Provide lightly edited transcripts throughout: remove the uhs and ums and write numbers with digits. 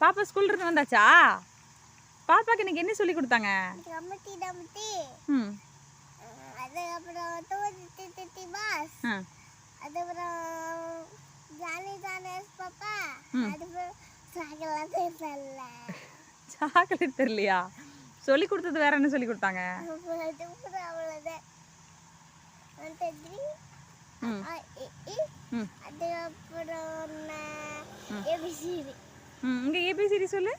பாப்பா ஸ்கூல்ல இருந்து வந்தாச்சா? பாப்பாக்கு இன்னைக்கு என்ன சொல்லி கொடுத்தாங்க? ம் சாக்லேட் தெரியலையா? சொல்லி கொடுத்தது வேற என்ன சொல்லி கொடுத்தாங்க? இங்க ஏபிசிடி சொல்லு.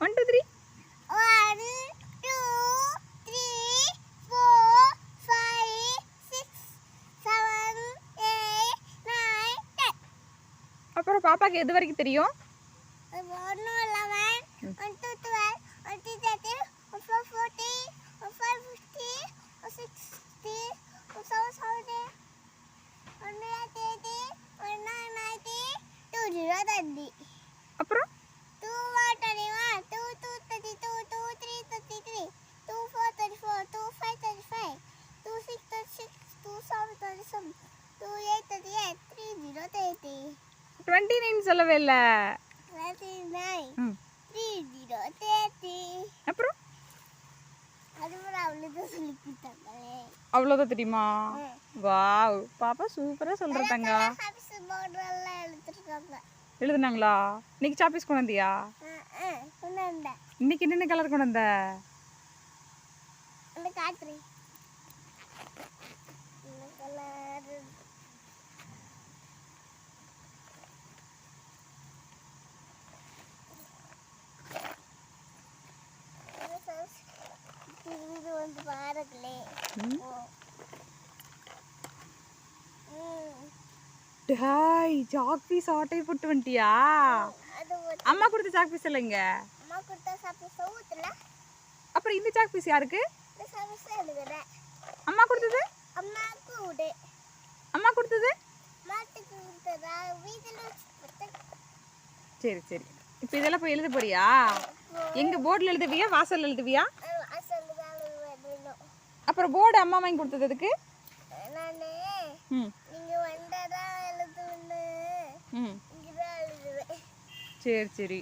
One, two, three. 1, 2, 3, 4, 5, 6, 7, 8, 9, 10. அப்புறம் பாப்பாக்கு எது வரைக்கும் தெரியும்? 1 11, 1 2 12, 1 3 13, 1 4 14, 1 5 15, 1 6 16, 1 7 17, 1 8 18, 1 9 19, 2 0 30. அப்புறம் 2 1 21, 2 2 32, 2 3 33, 2 4 34, 2 5 35, 2 6 36, 2 7 37, 2 8 38, 3 0 30. 29 சொல்லவே இல்ல. 29, 3 0 30. அப்புறம் அதுவரை அவ்வளோதான் சொல்லி கொடுத்தாங்களே. அவ்வளோதான் தெரியுமா? வாவ், பாப்பா சூப்பரா சொல்ற தங்க. ஹாபிஸ் போர்டெல்லாம் எழுதிருக்காங்க. எழுதுனாங்களா? இன்னைக்கு சாப்பீஸ் கொண்டு வந்தியா? கொண்டாந்தேன். இன்னைக்கு என்னென்ன கலர் கொண்டு வந்த? அந்த காட்ரி இந்த கலர் இது வந்து பாருங்களே. டாய், சாக் பீஸ் ஆட்டை போட்டு வந்துட்டியா? அம்மா கொடுத்த சாக் பீஸ் இல்லைங்க. அம்மா கொடுத்த சாப்பிட்டு சவுத்துல. அப்புறம் இந்த சாக் பீஸ் யாருக்கு? இந்த சாப்பிட்டு எழுதுறேன். அம்மா கொடுத்தது? அம்மாக்கு உடு. அம்மா கொடுத்தது? மாட்டுக்கு கொடுத்ததா வீதில வச்சு. சரி சரி, இப்போ இதெல்லாம் போய் எழுத போறியா? எங்க போர்டில் எழுதுவியா வாசல்ல எழுதுவியா? அப்புறம் போர்டு அம்மா வாங்கி கொடுத்ததுக்கு நானே நீங்க வந்ததா எழுதுன்னு இங்கதான் எழுதுவேன். சரி சரி.